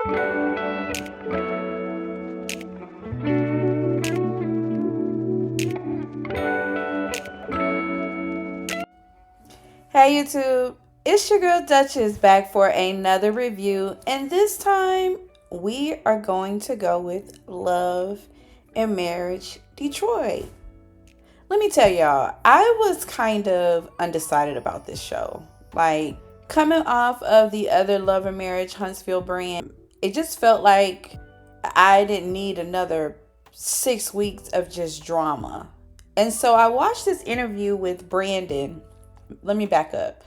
Hey YouTube, it's your girl Duchess back for another review, and this time we are going to go with Love and Marriage Detroit. Let me tell y'all, I was kind of undecided about this show. Like, coming off of the other Love and Marriage Huntsville brand, it just felt like I didn't need another 6 weeks of just drama. And so I watched this interview with Brandon. Let me back up.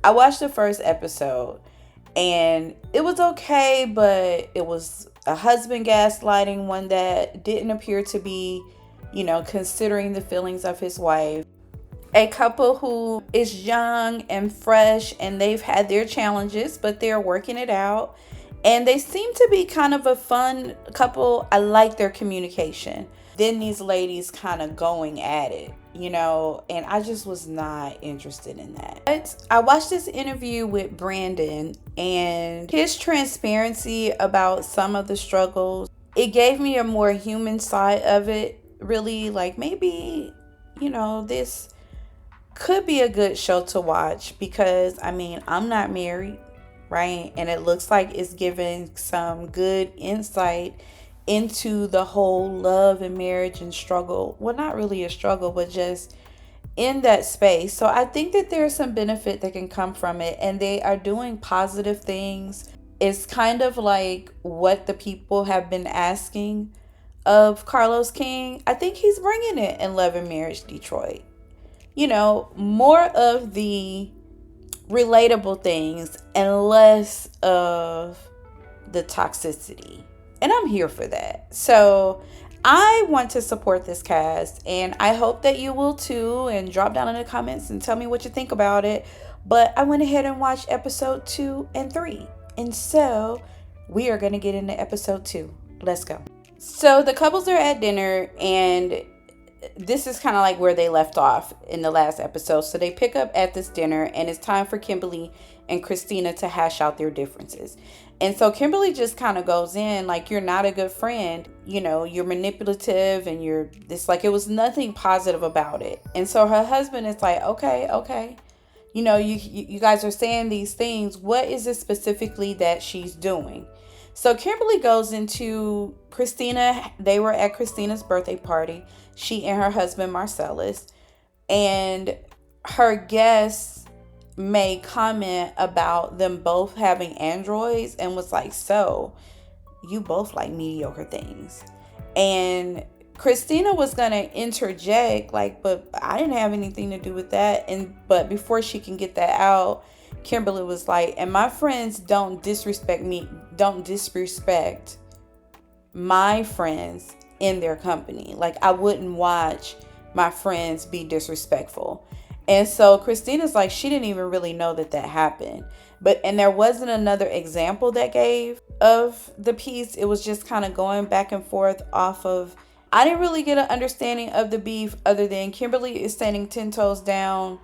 I watched the first episode and it was okay, but it was a husband gaslighting, one that didn't appear to be, considering the feelings of his wife. A couple who is young and fresh and they've had their challenges, but they're working it out. And they seem to be kind of a fun couple. I like their communication. Then these ladies kind of going at it, and I just was not interested in that. But I watched this interview with Brandon and his transparency about some of the struggles. It gave me a more human side of it, really, like maybe, this could be a good show to watch because, I'm not married, right? And it looks like it's giving some good insight into the whole love and marriage and struggle. Well, not really a struggle, but just in that space. So I think that there's some benefit that can come from it, and they are doing positive things. It's kind of like what the people have been asking of Carlos King. I think he's bringing it in Love and Marriage Detroit. More of the relatable things and less of the toxicity. And I'm here for that. So I want to support this cast, and I hope that you will too, and drop down in the comments and tell me what you think about it. But I went ahead and watched episode 2 and 3. And so we are going to get into episode 2. Let's go. So the couples are at dinner, and this is kind of like where they left off in the last episode. So they pick up at this dinner, and it's time for Kimberly and Christina to hash out their differences. And so Kimberly just kind of goes in like, you're not a good friend. You're manipulative, and it was nothing positive about it. And so her husband is like, okay. You guys are saying these things. What is it specifically that she's doing? So Kimberly goes into Christina. They were at Christina's birthday party. She and her husband, Marcellus. And her guests made comment about them both having androids and was like, so you both like mediocre things. And Christina was gonna interject like, but I didn't have anything to do with that. But before she can get that out, Kimberly was like, and my friends don't disrespect my friends in their company. Like, I wouldn't watch my friends be disrespectful. And so Christina's like, she didn't even really know that happened. And there wasn't another example that gave of the piece. It was just kind of going back and forth off of, I didn't really get an understanding of the beef other than Kimberly is standing 10 toes down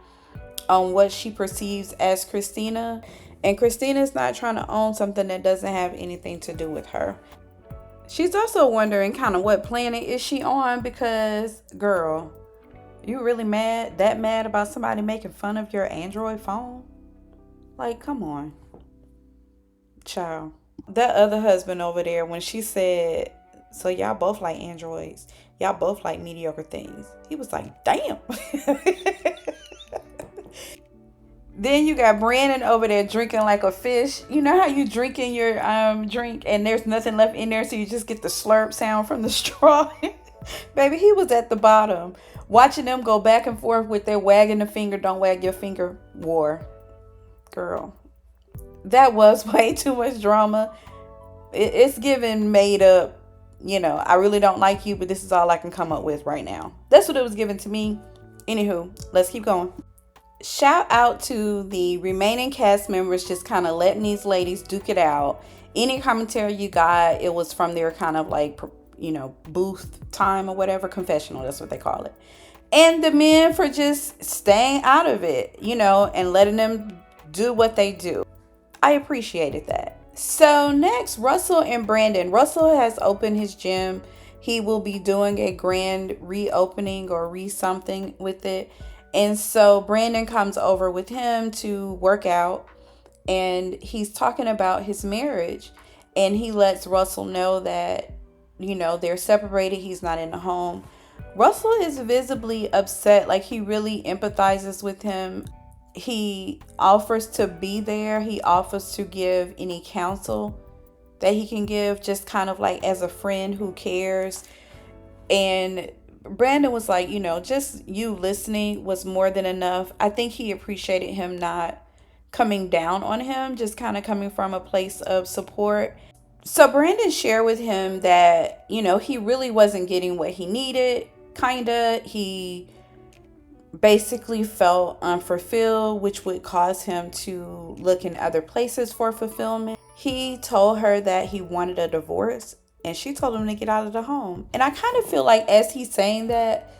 on what she perceives as Christina. And Christina's not trying to own something that doesn't have anything to do with her. She's also wondering kind of what planet is she on, because, girl, you really that mad about somebody making fun of your Android phone? Like, come on. Child. That other husband over there, when she said, so y'all both like androids, y'all both like mediocre things, he was like, damn. Then you got Brandon over there drinking like a fish. You know how you drinking your drink and there's nothing left in there, so you just get the slurp sound from the straw? Baby, he was at the bottom watching them go back and forth with their wagging the finger, don't wag your finger war. Girl, that was way too much drama. It's giving made up, I really don't like you, but this is all I can come up with right now. That's what it was given to me. Anywho, let's keep going. Shout out to the remaining cast members just kind of letting these ladies duke it out. Any commentary you got, it was from their kind of like, booth time or whatever, confessional, that's what they call it. And the men for just staying out of it, and letting them do what they do. I appreciated that. So next, Russell and Brandon. Russell has opened his gym. He will be doing a grand reopening or something with it. And so Brandon comes over with him to work out, and he's talking about his marriage, and he lets Russell know that they're separated. He's not in the home. Russell is visibly upset, like he really empathizes with him. He offers to be there. He offers to give any counsel that he can give, just kind of like as a friend who cares. And Brandon was like, just you listening was more than enough. I think he appreciated him not coming down on him, just kind of coming from a place of support. So Brandon shared with him that, he really wasn't getting what he needed, kinda. He basically felt unfulfilled, which would cause him to look in other places for fulfillment. He told her that he wanted a divorce, and she told him to get out of the home. And I kind of feel like as he's saying that,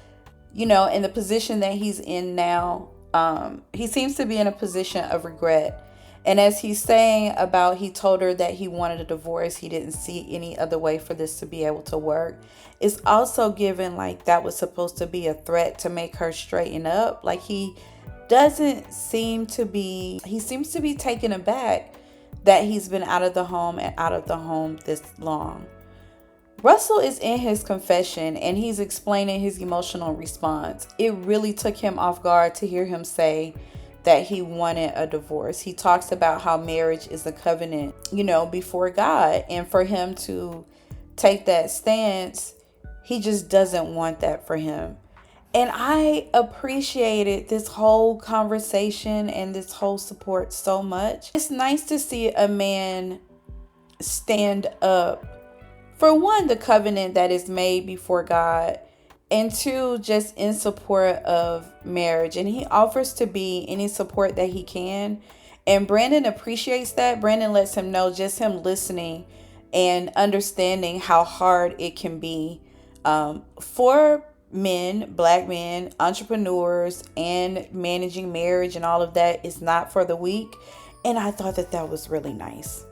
in the position that he's in now, he seems to be in a position of regret. And as he's saying about, he told her that he wanted a divorce, he didn't see any other way for this to be able to work. It's also given like that was supposed to be a threat to make her straighten up. Like he seems to be taken aback that he's been out of the home and out of the home this long. Russell is in his confession and he's explaining his emotional response. It really took him off guard to hear him say that he wanted a divorce. He talks about how marriage is a covenant, before God. And for him to take that stance, he just doesn't want that for him. And I appreciated this whole conversation and this whole support so much. It's nice to see a man stand up for one, the covenant that is made before God, and two, just in support of marriage. And he offers to be any support that he can. And Brandon appreciates that. Brandon lets him know, just him listening and understanding how hard it can be for men, black men, entrepreneurs, and managing marriage and all of that is not for the weak. And I thought that was really nice.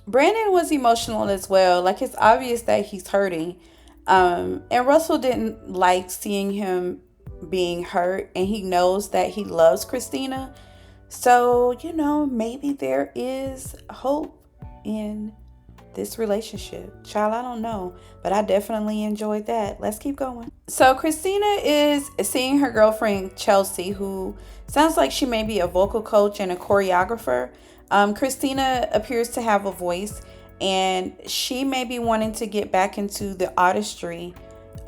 Brandon was emotional as well. Like, it's obvious that he's hurting. And Russell didn't like seeing him being hurt. And he knows that he loves Christina. So, maybe there is hope in this relationship. Child, I don't know. But I definitely enjoyed that. Let's keep going. So Christina is seeing her girlfriend Chelsea, who sounds like she may be a vocal coach and a choreographer. Christina appears to have a voice, and she may be wanting to get back into the artistry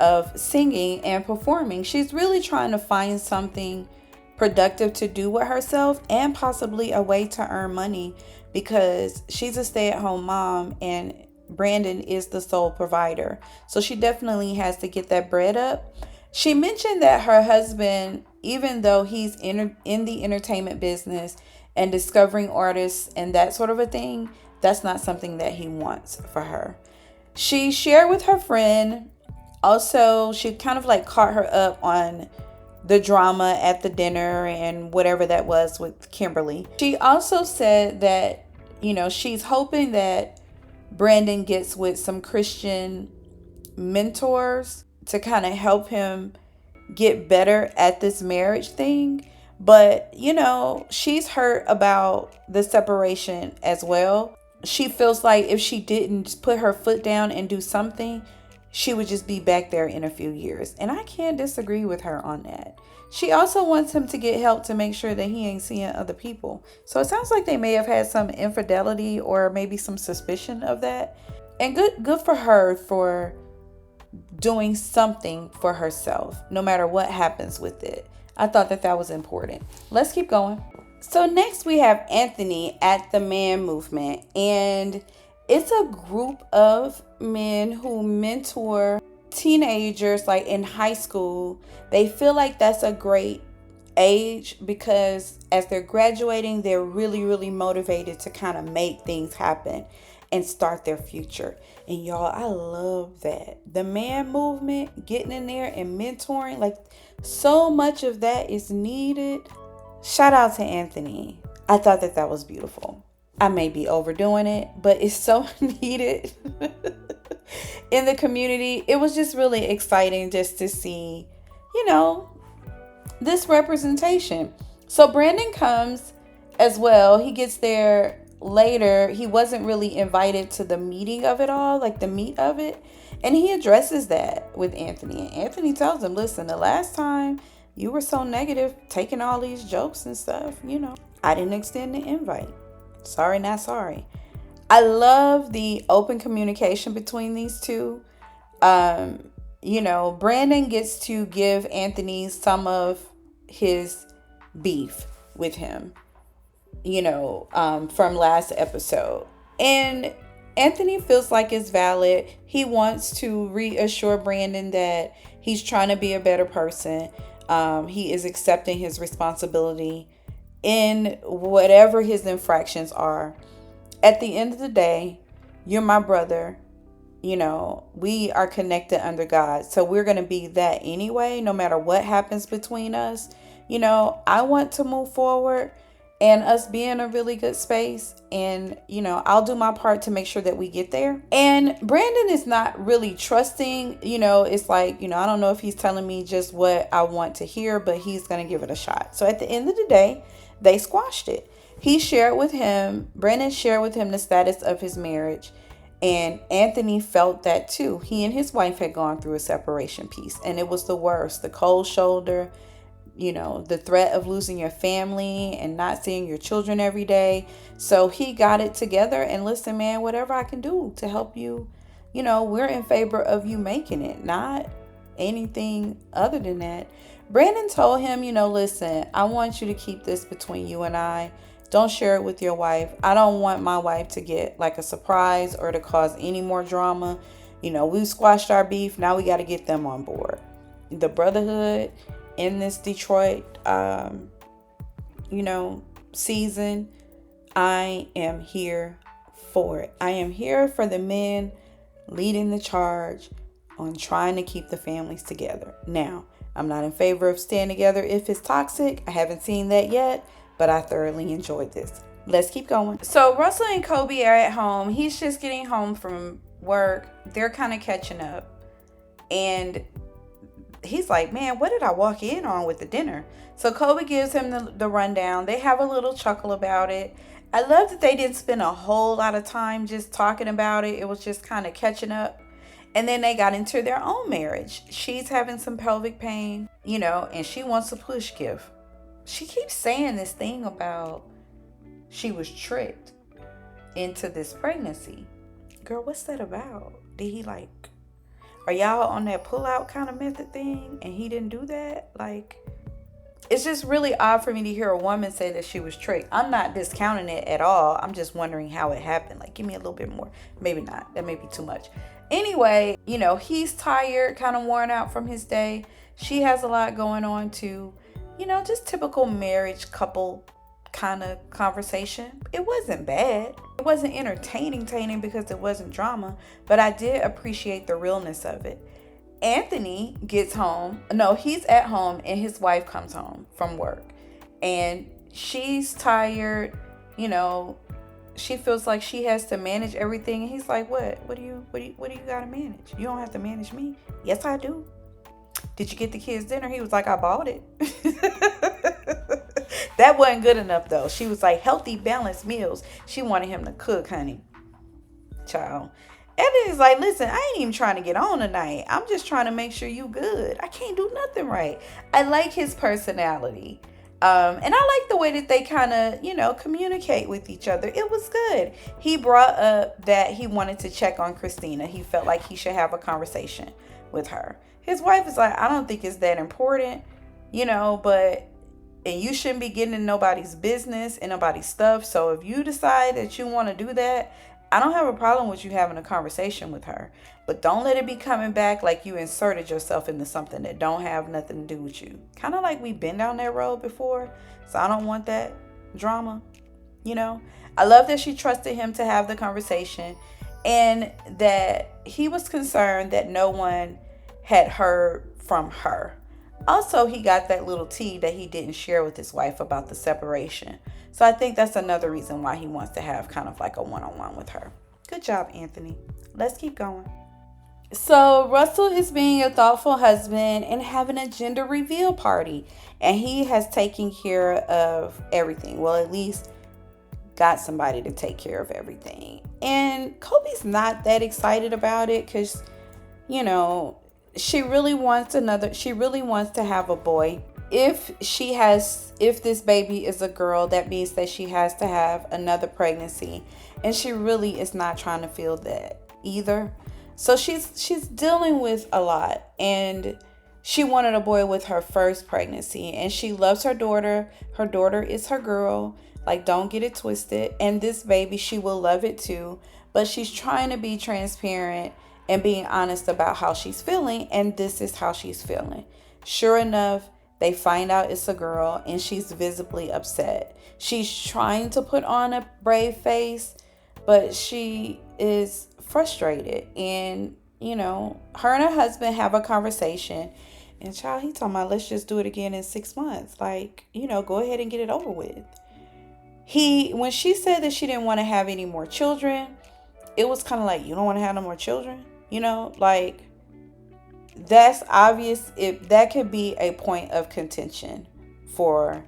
of singing and performing. She's really trying to find something productive to do with herself and possibly a way to earn money, because she's a stay-at-home mom and Brandon is the sole provider. So she definitely has to get that bread up. She mentioned that her husband, even though he's in the entertainment business and discovering artists and that sort of a thing, that's not something that he wants for her. She shared with her friend. Also, she kind of like caught her up on the drama at the dinner and whatever that was with Kimberly. She also said that, she's hoping that Brandon gets with some Christian mentors to kind of help him get better at this marriage thing. But, she's hurt about the separation as well. She feels like if she didn't put her foot down and do something, she would just be back there in a few years. And I can't disagree with her on that. She also wants him to get help to make sure that he ain't seeing other people. So it sounds like they may have had some infidelity or maybe some suspicion of that. And good for her for doing something for herself, no matter what happens with it. I thought that was important. Let's keep going. So next we have Anthony at the Man Movement. And it's a group of men who mentor teenagers like in high school. They feel like that's a great age because as they're graduating, they're really, really motivated to kind of make things happen and start their future. And y'all, I love that. The Man Movement, getting in there and mentoring, like so much of that is needed. Shout out to Anthony. I thought that was beautiful. I may be overdoing it, but it's so needed in the community. It was just really exciting just to see, you know, this representation. So Brandon comes as well. He gets there later. He wasn't really invited to the meeting of it all, like the meat of it. And he addresses that with Anthony. And Anthony tells him, listen, the last time you were so negative, taking all these jokes and stuff, I didn't extend the invite. Sorry, not sorry. I love the open communication between these two. Brandon gets to give Anthony some of his beef with him, from last episode. And Anthony feels like it's valid. He wants to reassure Brandon that he's trying to be a better person. He is accepting his responsibility in whatever his infractions are. At the end of the day, you're my brother. We are connected under God. So we're going to be that anyway, no matter what happens between us. I want to move forward and us be in a really good space. And, I'll do my part to make sure that we get there. And Brandon is not really trusting, it's like, I don't know if he's telling me just what I want to hear, but he's going to give it a shot. So at the end of the day, they squashed it. Brandon shared with him the status of his marriage. And Anthony felt that too. He and his wife had gone through a separation piece, and it was the worst. The cold shoulder, the threat of losing your family and not seeing your children every day. So he got it together and listen, man, whatever I can do to help you, we're in favor of you making it, not anything other than that. Brandon told him, listen, I want you to keep this between you and I. Don't share it with your wife. I don't want my wife to get like a surprise or to cause any more drama. We squashed our beef. Now we got to get them on board. The brotherhood in this Detroit, season, I am here for it. I am here for the men leading the charge on trying to keep the families together. Now, I'm not in favor of staying together if it's toxic. I haven't seen that yet, but I thoroughly enjoyed this. Let's keep going. So Russell and Kobe are at home. He's just getting home from work. They're kind of catching up. And he's like, man, what did I walk in on with the dinner? So Kobe gives him the rundown. They have a little chuckle about it. I love that they didn't spend a whole lot of time just talking about it. It was just kind of catching up. And then they got into their own marriage. She's having some pelvic pain, and she wants a push gift. She keeps saying this thing about she was tricked into this pregnancy. Girl, what's that about? Did he are y'all on that pull-out kind of method thing and he didn't do that? It's just really odd for me to hear a woman say that she was tricked. I'm not discounting it at all. I'm just wondering how it happened. Give me a little bit more. Maybe not. That may be too much. Anyway, he's tired, kind of worn out from his day. She has a lot going on too. Just typical marriage couple kind of conversation. It wasn't bad. It wasn't entertaining because it wasn't drama, but I did appreciate the realness of it. Anthony gets home. No, he's at home and his wife comes home from work and she's tired. She feels like she has to manage everything. And he's like, what do you got to manage? You don't have to manage me. Yes, I do. Did you get the kids dinner? He was like, I bought it. That wasn't good enough though. She was like, healthy, balanced meals. She wanted him to cook, honey. Child. And then he's like, listen, I ain't even trying to get on tonight. I'm just trying to make sure you good. I can't do nothing right. I like his personality. And I like the way that they kind of, communicate with each other. It was good. He brought up that he wanted to check on Christina. He felt like he should have a conversation with her. His wife is like, I don't think it's that important, and you shouldn't be getting in nobody's business and nobody's stuff. So if you decide that you want to do that, I don't have a problem with you having a conversation with her. But don't let it be coming back like you inserted yourself into something that don't have nothing to do with you. Kind of like we've been down that road before. So I don't want that drama, I love that she trusted him to have the conversation and that he was concerned that no one had heard from her. Also, he got that little tea that he didn't share with his wife about the separation. So I think that's another reason why he wants to have kind of like a one-on-one with her. Good job, Anthony. Let's keep going. So Russell is being a thoughtful husband and having a gender reveal party. And he has taken care of everything. Well, at least got somebody to take care of everything. And Kobe's not that excited about it because, you know, she really wants to have a boy. If this baby is a girl, that means that she has to have another pregnancy. And she really is not trying to feel that either. So she's dealing with a lot, and she wanted a boy with her first pregnancy, and she loves her daughter. Her daughter is her girl. Like, don't get it twisted. And this baby, she will love it too. But she's trying to be transparent and being honest about how she's feeling, and this is how she's feeling. Sure enough, they find out it's a girl, and she's visibly upset. She's trying to put on a brave face, but she is frustrated. And, you know, her and her husband have a conversation, and child, he talking about, let's just do it again in 6 months. Like, you know, go ahead and get it over with. When she said that she didn't want to have any more children, it was kind of like, you don't want to have no more children? You know, like, that's obvious. That could be a point of contention for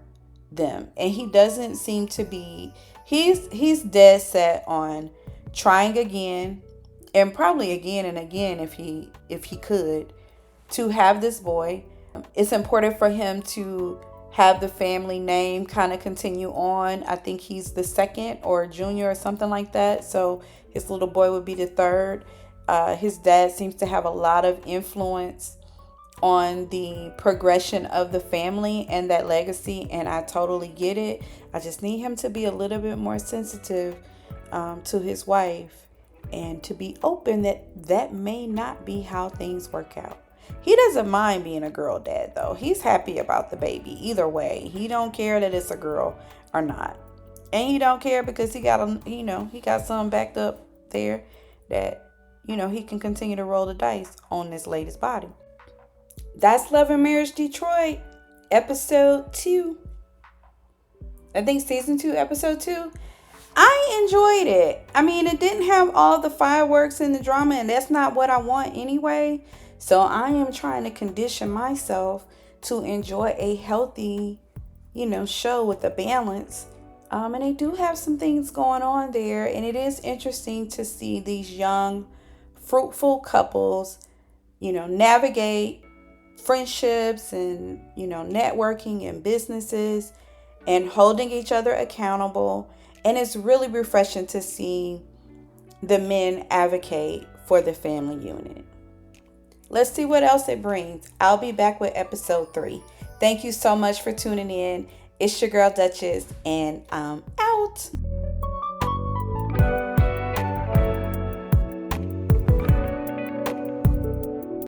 them. And he doesn't seem to be, he's dead set on trying again, and probably again and again if he could, to have this boy. It's important for him to have the family name kind of continue on. I think he's the second or junior or something like that. So his little boy would be the third. His dad seems to have a lot of influence on the progression of the family and that legacy. And I totally get it. I just need him to be a little bit more sensitive to his wife, and to be open that may not be how things work out. He doesn't mind being a girl dad, though. He's happy about the baby either way. He don't care that it's a girl or not, and he don't care because he got something backed up there that, you know, he can continue to roll the dice on this latest body. That's Love and Marriage Detroit, episode 2. I think season 2, episode 2. I enjoyed it. I mean, it didn't have all the fireworks and the drama, and that's not what I want anyway. So I am trying to condition myself to enjoy a healthy, show with a balance. And they do have some things going on there, and it is interesting to see these young, fruitful couples, navigate friendships and, networking and businesses and holding each other accountable. And it's really refreshing to see the men advocate for the family unit. Let's see what else it brings. I'll be back with episode 3. Thank you so much for tuning in. It's your girl Duchess, and I'm out.